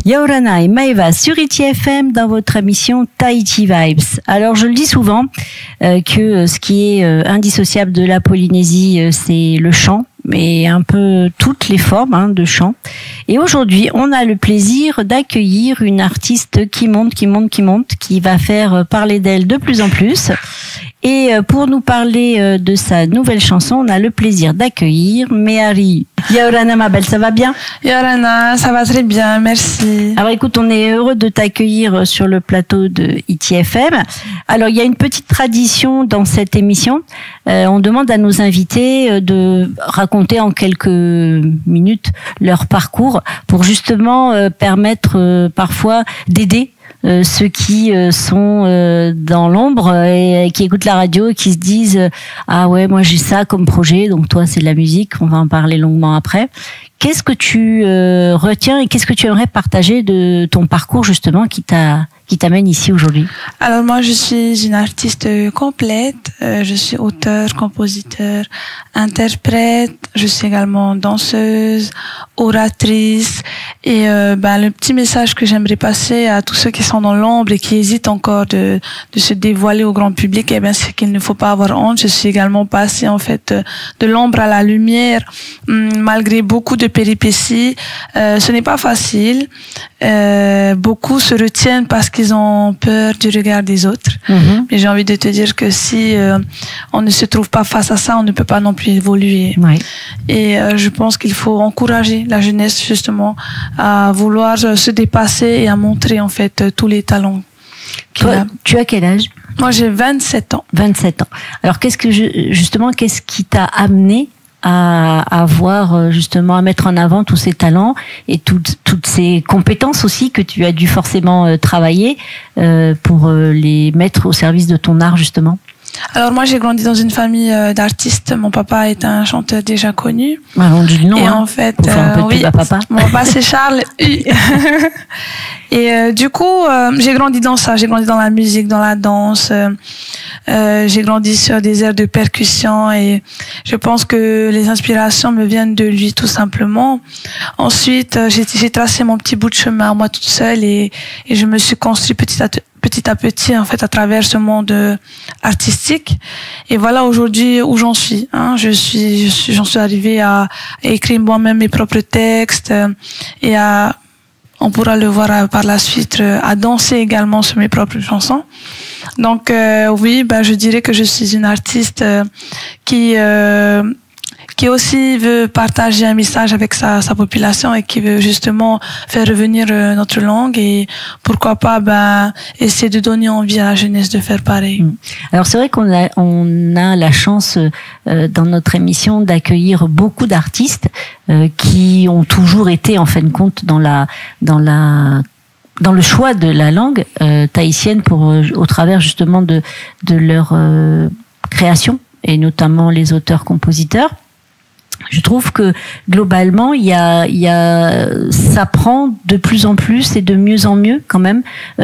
Yaorana et Maeva sur ITFM dans votre émission Tahiti Vibes. Alors je le dis souvent que ce qui est indissociable de la Polynésie, c'est le chant, mais un peu toutes les formes de chant. Et aujourd'hui, on a le plaisir d'accueillir une artiste qui monte, qui va faire parler d'elle de plus en plus. Et pour nous parler de sa nouvelle chanson, on a le plaisir d'accueillir Méhari. Yaorana, ma belle, ça va bien? Yaorana, ça va très bien, merci. Alors écoute, on est heureux de t'accueillir sur le plateau de ITFM. Alors il y a une petite tradition dans cette émission. On demande à nos invités de raconter en quelques minutes leur parcours pour justement permettre parfois d'aider ceux qui sont dans l'ombre et qui écoutent la radio et qui se disent ah ouais, moi j'ai ça comme projet, donc toi c'est de la musique, on va en parler longuement après. Qu'est-ce que tu retiens et qu'est-ce que tu aimerais partager de ton parcours justement qui t'amène ici aujourd'hui? Alors moi je suis une artiste complète, je suis auteure, compositeur, interprète, je suis également danseuse, oratrice et le petit message que j'aimerais passer à tous ceux qui sont dans l'ombre et qui hésitent encore de se dévoiler au grand public, c'est qu'il ne faut pas avoir honte. Je suis également passée en fait de l'ombre à la lumière malgré beaucoup de péripéties. Ce n'est pas facile. Beaucoup se retiennent parce qu'ils ont peur du regard des autres. Mais j'ai envie de te dire que si on ne se trouve pas face à ça, on ne peut pas non plus évoluer. Oui. Et je pense qu'il faut encourager la jeunesse justement à vouloir se dépasser et à montrer en fait tous les talents qu'il a. Tu as quel âge? Moi j'ai 27 ans. 27 ans. Alors qu'est-ce qui t'a amené à voir justement, à mettre en avant tous ces talents et toutes ces compétences aussi que tu as dû forcément travailler pour les mettre au service de ton art justement? Alors moi j'ai grandi dans une famille d'artistes. Mon papa est un chanteur déjà connu. On dit le nom. Et en fait, oui, papa. Mon papa c'est Charles. Et du coup, j'ai grandi dans ça. J'ai grandi dans la musique, dans la danse. J'ai grandi sur des airs de percussion et je pense que les inspirations me viennent de lui tout simplement. Ensuite, j'ai tracé mon petit bout de chemin moi toute seule et je me suis construit petit à petit en fait à travers ce monde artistique. Et voilà aujourd'hui où j'en suis. J'en suis arrivée à écrire moi-même mes propres textes et on pourra le voir par la suite, à danser également sur mes propres chansons. Donc oui, je dirais que je suis une artiste qui aussi veut partager un message avec sa population et qui veut justement faire revenir notre langue et pourquoi pas essayer de donner envie à la jeunesse de faire pareil. Alors c'est vrai qu'on a la chance dans notre émission d'accueillir beaucoup d'artistes qui ont toujours été en fin de compte dans le choix de la langue tahitienne au travers justement de leur création et notamment les auteurs-compositeurs. Je trouve que globalement, ça prend de plus en plus et de mieux en mieux quand même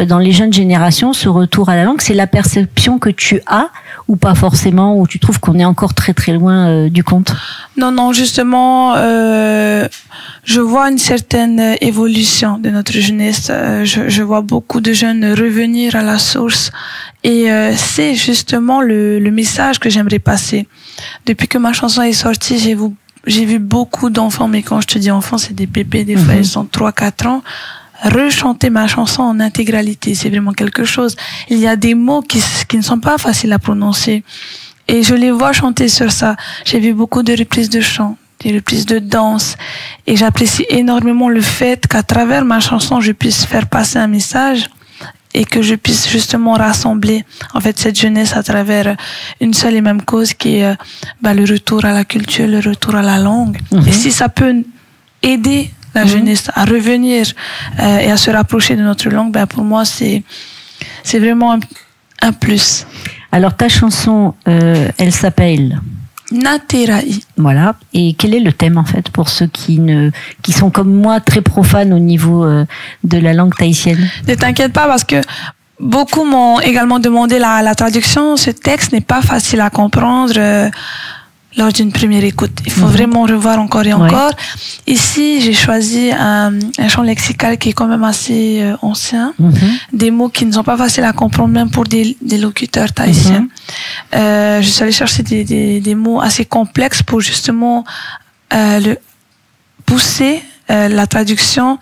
dans les jeunes générations ce retour à la langue. C'est la perception que tu as ou pas forcément, ou tu trouves qu'on est encore très très loin du compte? Non, justement, je vois une certaine évolution de notre jeunesse. Je vois beaucoup de jeunes revenir à la source et c'est justement le message que j'aimerais passer. Depuis que ma chanson est sortie, j'ai vu beaucoup d'enfants, mais quand je te dis enfants, c'est des bébés, des fois ils ont 3-4 ans, rechanter ma chanson en intégralité. C'est vraiment quelque chose. Il y a des mots qui ne sont pas faciles à prononcer. Et je les vois chanter sur ça. J'ai vu beaucoup de reprises de chant, des reprises de danse. Et j'apprécie énormément le fait qu'à travers ma chanson, je puisse faire passer un message et que je puisse justement rassembler en fait cette jeunesse à travers une seule et même cause qui est le retour à la culture, le retour à la langue. Et si ça peut aider la jeunesse à revenir et à se rapprocher de notre langue, pour moi c'est vraiment un plus. Alors ta chanson, elle s'appelle Naterai. Voilà. Et quel est le thème en fait pour ceux qui sont comme moi très profanes au niveau de la langue tahitienne? Ne t'inquiète pas parce que beaucoup m'ont également demandé la traduction. Ce texte n'est pas facile à comprendre. lors d'une première écoute. Il faut vraiment revoir encore et encore. Ici, j'ai choisi un champ lexical qui est quand même assez ancien, des mots qui ne sont pas faciles à comprendre même pour des locuteurs tahitiens. Je suis allée chercher des mots assez complexes pour justement pousser la traduction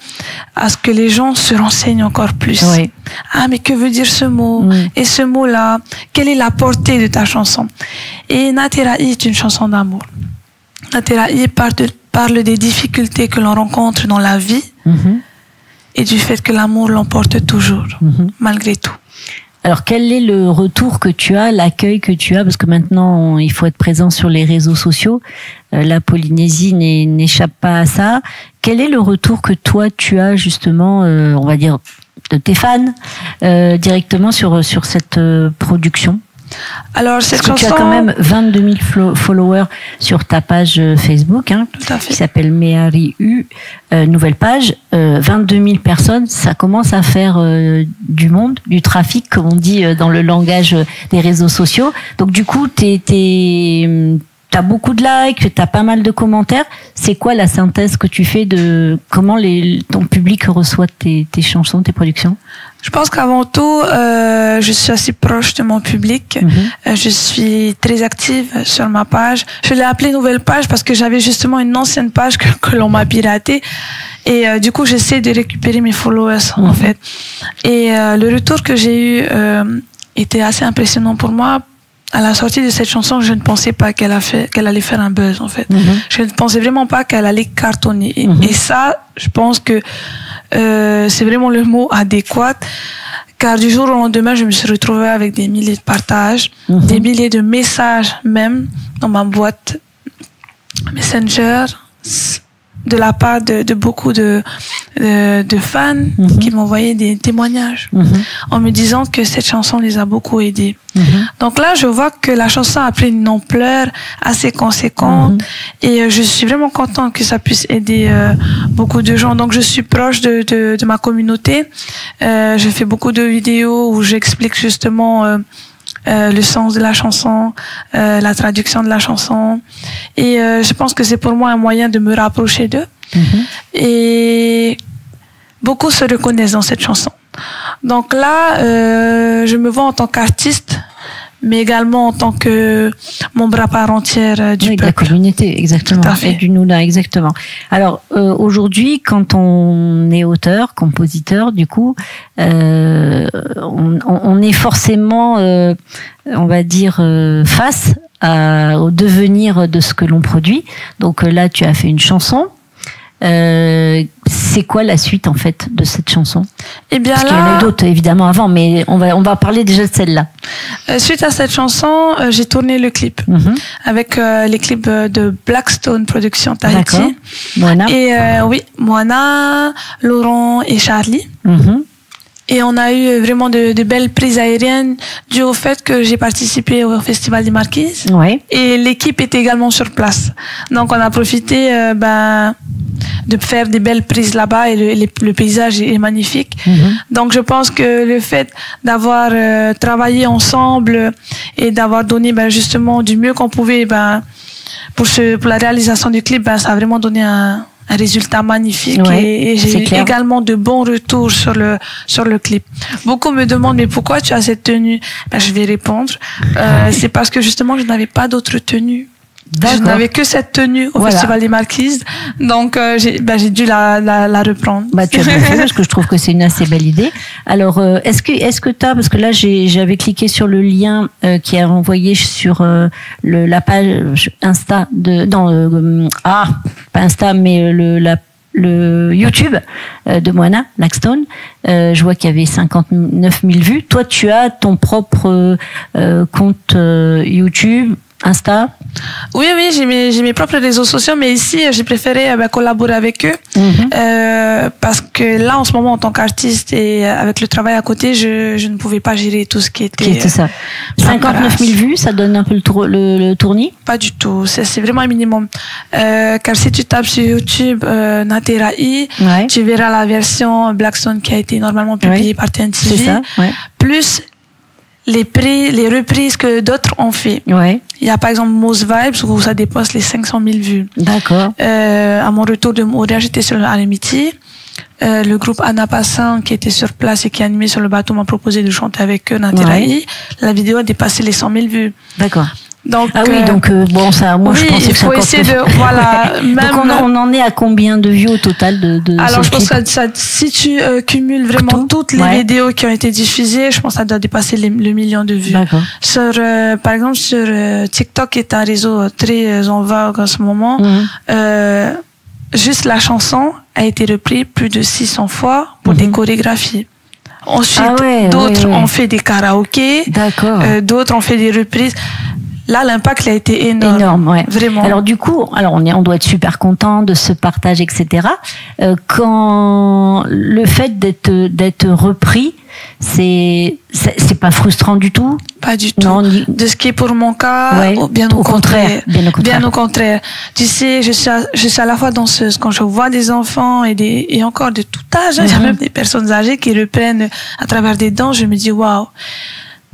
à ce que les gens se renseignent encore plus. Oui. Ah, mais que veut dire ce mot? Et ce mot-là, quelle est la portée de ta chanson? Et Natera'i est une chanson d'amour. Natera'i parle des difficultés que l'on rencontre dans la vie et du fait que l'amour l'emporte toujours, malgré tout. Alors, quel est le retour que tu as, l'accueil que tu as? Parce que maintenant, il faut être présent sur les réseaux sociaux. La Polynésie n'échappe pas à ça. Quel est le retour que toi, tu as justement, on va dire, de tes fans, directement sur cette production? Alors, cette chanson... Tu as quand même 22 000 followers sur ta page Facebook, hein, tout à fait, qui s'appelle Meariu, nouvelle page. 22 000 personnes, ça commence à faire du monde, du trafic, comme on dit dans le langage des réseaux sociaux. Donc du coup, t'as beaucoup de likes, t'as pas mal de commentaires. C'est quoi la synthèse que tu fais de comment ton public reçoit tes chansons, tes productions? Je pense qu'avant tout, je suis assez proche de mon public. Je suis très active sur ma page. Je l'ai appelée nouvelle page parce que j'avais justement une ancienne page que l'on m'a piratée. Et du coup, j'essaie de récupérer mes followers, en fait. Et le retour que j'ai eu était assez impressionnant pour moi. À la sortie de cette chanson, je ne pensais pas qu'elle allait faire un buzz, en fait. Je ne pensais vraiment pas qu'elle allait cartonner. Et ça, je pense que c'est vraiment le mot adéquat, car du jour au lendemain, je me suis retrouvée avec des milliers de partages, des milliers de messages même dans ma boîte Messenger, de la part de beaucoup de fans qui m'envoyaient des témoignages en me disant que cette chanson les a beaucoup aidés. Donc là, je vois que la chanson a pris une ampleur assez conséquente et je suis vraiment contente que ça puisse aider beaucoup de gens. Donc je suis proche de ma communauté. Je fais beaucoup de vidéos où j'explique justement le sens de la chanson, la traduction de la chanson. Et je pense que c'est pour moi un moyen de me rapprocher d'eux. Et beaucoup se reconnaissent dans cette chanson. Donc là, je me vois en tant qu'artiste, mais également en tant que membre à part entière du peuple. De la communauté, exactement. Tout à fait. Et du Nouna, exactement. Alors, aujourd'hui, quand on est auteur, compositeur, du coup, on est forcément, on va dire, face au devenir de ce que l'on produit. Donc là, tu as fait une chanson. C'est quoi la suite en fait de cette chanson? Eh bien, parce qu'il y en a d'autres évidemment avant, mais on va parler déjà de celle-là. Suite à cette chanson, j'ai tourné le clip avec les clips de Blackstone Productions Tahiti. Moana. Et oui, Moana, Laurent et Charlie. Et on a eu vraiment de belles prises aériennes dû au fait que j'ai participé au Festival des Marquises. Et l'équipe était également sur place. Donc on a profité de faire des belles prises là-bas et le paysage est magnifique. Donc je pense que le fait d'avoir travaillé ensemble et d'avoir donné justement du mieux qu'on pouvait pour la réalisation du clip, ça a vraiment donné un résultat magnifique et j'ai eu également de bons retours sur le clip. Beaucoup me demandent mais pourquoi tu as cette tenue? Je vais répondre c'est parce que justement je n'avais pas d'autre tenue. Je n'avais que cette tenue au Festival des Marquises, donc j'ai dû la reprendre. Tu as bien fait parce que je trouve que c'est une assez belle idée. Alors est-ce que t'as, parce que là j'avais cliqué sur le lien qui est envoyé sur la page Insta pas Insta mais le YouTube de Moana, Blackstone. Je vois qu'il y avait 59 000 vues. Toi, tu as ton propre compte YouTube, Insta? Oui, j'ai mes propres réseaux sociaux, mais ici, j'ai préféré collaborer avec eux parce que là, en ce moment, en tant qu'artiste et avec le travail à côté, je ne pouvais pas gérer tout ce qui était... C'est ça. 59 000 vues, ça donne un peu le tournis? Pas du tout, c'est vraiment un minimum. Car si tu tapes sur YouTube Natera'i, tu verras la version Blackstone qui a été normalement publiée par TNTV, plus les reprises que d'autres ont fait. Ouais. Il y a par exemple Mo's Vibes où ça dépasse les 500 000 vues. D'accord. À mon retour de Montréal, j'étais sur l'amitié. Le groupe Anna Passin qui était sur place et qui animait sur le bateau m'a proposé de chanter avec eux d'Interaï. Ouais. La vidéo a dépassé les 100 000 vues. D'accord. Donc, donc bon, ça, moi oui, je pensais il que ça faut essayer de, voilà, même. Donc on en est à combien de vues au total de Alors ce je pense clip? que si tu cumules vraiment toutes les vidéos qui ont été diffusées, je pense que ça doit dépasser le million de vues. D'accord. Sur, par exemple, sur TikTok, qui est un réseau très en vogue en ce moment, juste la chanson a été reprise plus de 600 fois pour des chorégraphies. Ensuite, d'autres ont fait des karaokés, d'autres ont fait des reprises. Là, l'impact a été énorme. Ouais. Vraiment. Alors du coup, on doit être super content de ce partage, etc. Quand le fait d'être repris, c'est pas frustrant du tout? Pas du tout. Non, de ce qui est pour mon cas, bien au contraire. Bien au contraire. Tu sais, je suis à la fois danseuse. Quand je vois des enfants et encore de tout âge, il y a même des personnes âgées qui reprennent à travers des danses, je me dis waouh.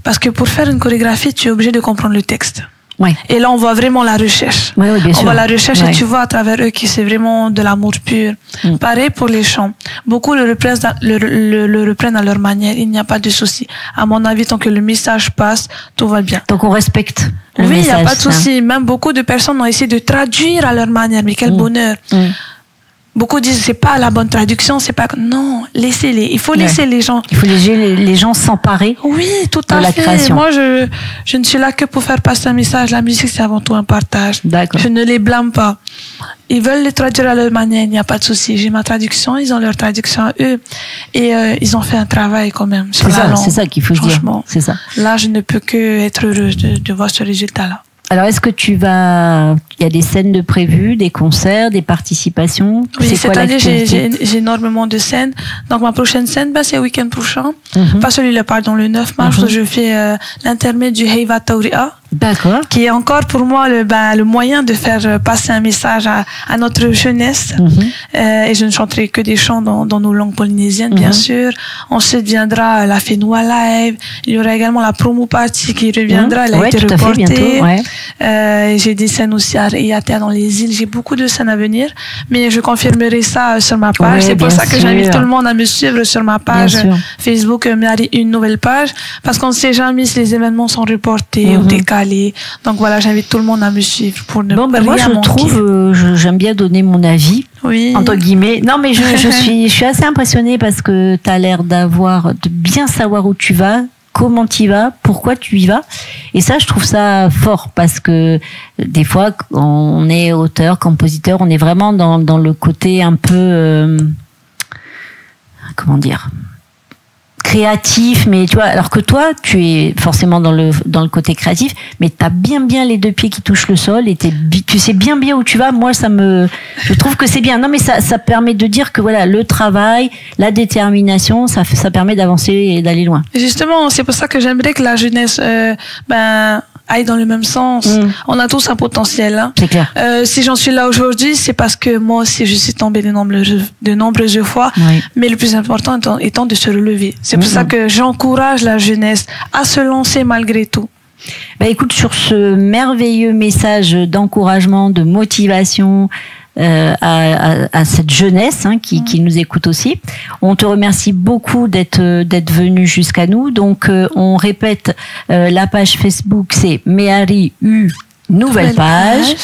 Parce que pour faire une chorégraphie, tu es obligé de comprendre le texte. Ouais. Et là, on voit vraiment la recherche. Oui, bien sûr. On voit la recherche et tu vois à travers eux que c'est vraiment de l'amour pur. Pareil pour les chants. Beaucoup le reprennent à leur manière. Il n'y a pas de souci. À mon avis, tant que le message passe, tout va bien. Donc on respecte le message. Oui, il n'y a pas de souci. Même beaucoup de personnes ont essayé de traduire à leur manière. Mais quel bonheur. Beaucoup disent c'est pas la bonne traduction, c'est pas non, laissez-les. Il faut laisser les gens. Il faut laisser les gens s'emparer. Oui, tout à fait. Création. Moi, je ne suis là que pour faire passer un message. La musique, c'est avant tout un partage. D'accord. Je ne les blâme pas. Ils veulent le traduire à leur manière, il n'y a pas de souci. J'ai ma traduction, ils ont leur traduction à eux, et ils ont fait un travail quand même sur la langue. C'est ça qu'il faut dire. C'est ça. Là, je ne peux que être heureuse de voir ce résultat-là. Alors, est-ce que il y a des scènes de prévues, des concerts, des participations? Oui, cette année, j'ai énormément de scènes. Donc, ma prochaine scène, c'est le week-end prochain. Pas celui-là, pardon, le 9 mars, où je fais l'intermède du Heiva Tauria. D'accord. Qui est encore pour moi le moyen de faire passer un message à notre jeunesse. Et je ne chanterai que des chants dans nos langues polynésiennes, bien sûr. Ensuite viendra la Fenua Live. Il y aura également la promo party qui reviendra. Elle a été reportée. J'ai des scènes aussi à Riatea dans les îles. J'ai beaucoup de scènes à venir. Mais je confirmerai ça sur ma page. C'est pour ça que j'invite tout le monde à me suivre sur ma page Facebook, Marie, une nouvelle page. Parce qu'on ne sait jamais si les événements sont reportés ou décalés. Donc voilà, j'invite tout le monde à me suivre pour ne pas moi, je trouve, j'aime bien donner mon avis, entre guillemets. Non, mais je suis assez impressionnée parce que tu as l'air de bien savoir où tu vas, comment tu y vas, pourquoi tu y vas. Et ça, je trouve ça fort parce que des fois, on est auteur, compositeur, on est vraiment dans le côté un peu, comment dire, créatif, mais tu vois, alors que toi, tu es forcément dans le côté créatif, mais tu as bien les deux pieds qui touchent le sol et tu sais bien où tu vas. Moi, je trouve que c'est bien. Non, mais ça permet de dire que voilà, le travail, la détermination, ça permet d'avancer et d'aller loin. Justement, c'est pour ça que j'aimerais que la jeunesse, aille dans le même sens. On a tous un potentiel. Hein. C'est clair. Si j'en suis là aujourd'hui, c'est parce que moi aussi, je suis tombée de nombreuses fois. Mais le plus important étant de se relever. C'est pour ça que j'encourage la jeunesse à se lancer malgré tout. Écoute, sur ce merveilleux message d'encouragement, de motivation, à cette jeunesse qui nous écoute aussi. On te remercie beaucoup d'être venu jusqu'à nous. Donc on répète, la page Facebook c'est Méhari U nouvelle page.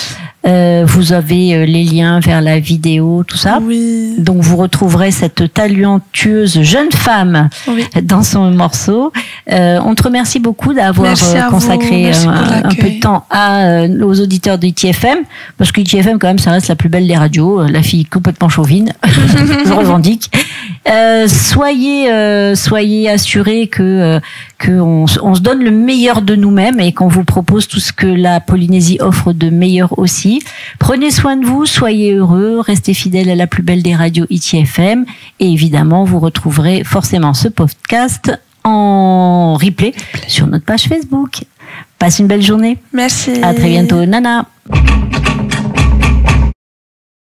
Vous avez les liens vers la vidéo, tout ça. Oui. Donc vous retrouverez cette talentueuse jeune femme dans son morceau. On te remercie beaucoup d'avoir consacré un peu de temps aux auditeurs de ITFM, parce que ITFM quand même ça reste la plus belle des radios, la fille complètement chauvine, je revendique. Soyez assurés que on se donne le meilleur de nous-mêmes et qu'on vous propose tout ce que la Polynésie offre de meilleur aussi. Prenez soin de vous, soyez heureux, restez fidèles à la plus belle des radios ITFM et évidemment vous retrouverez forcément ce podcast en replay sur notre page Facebook. Passe une belle journée. Merci. À très bientôt, Nana.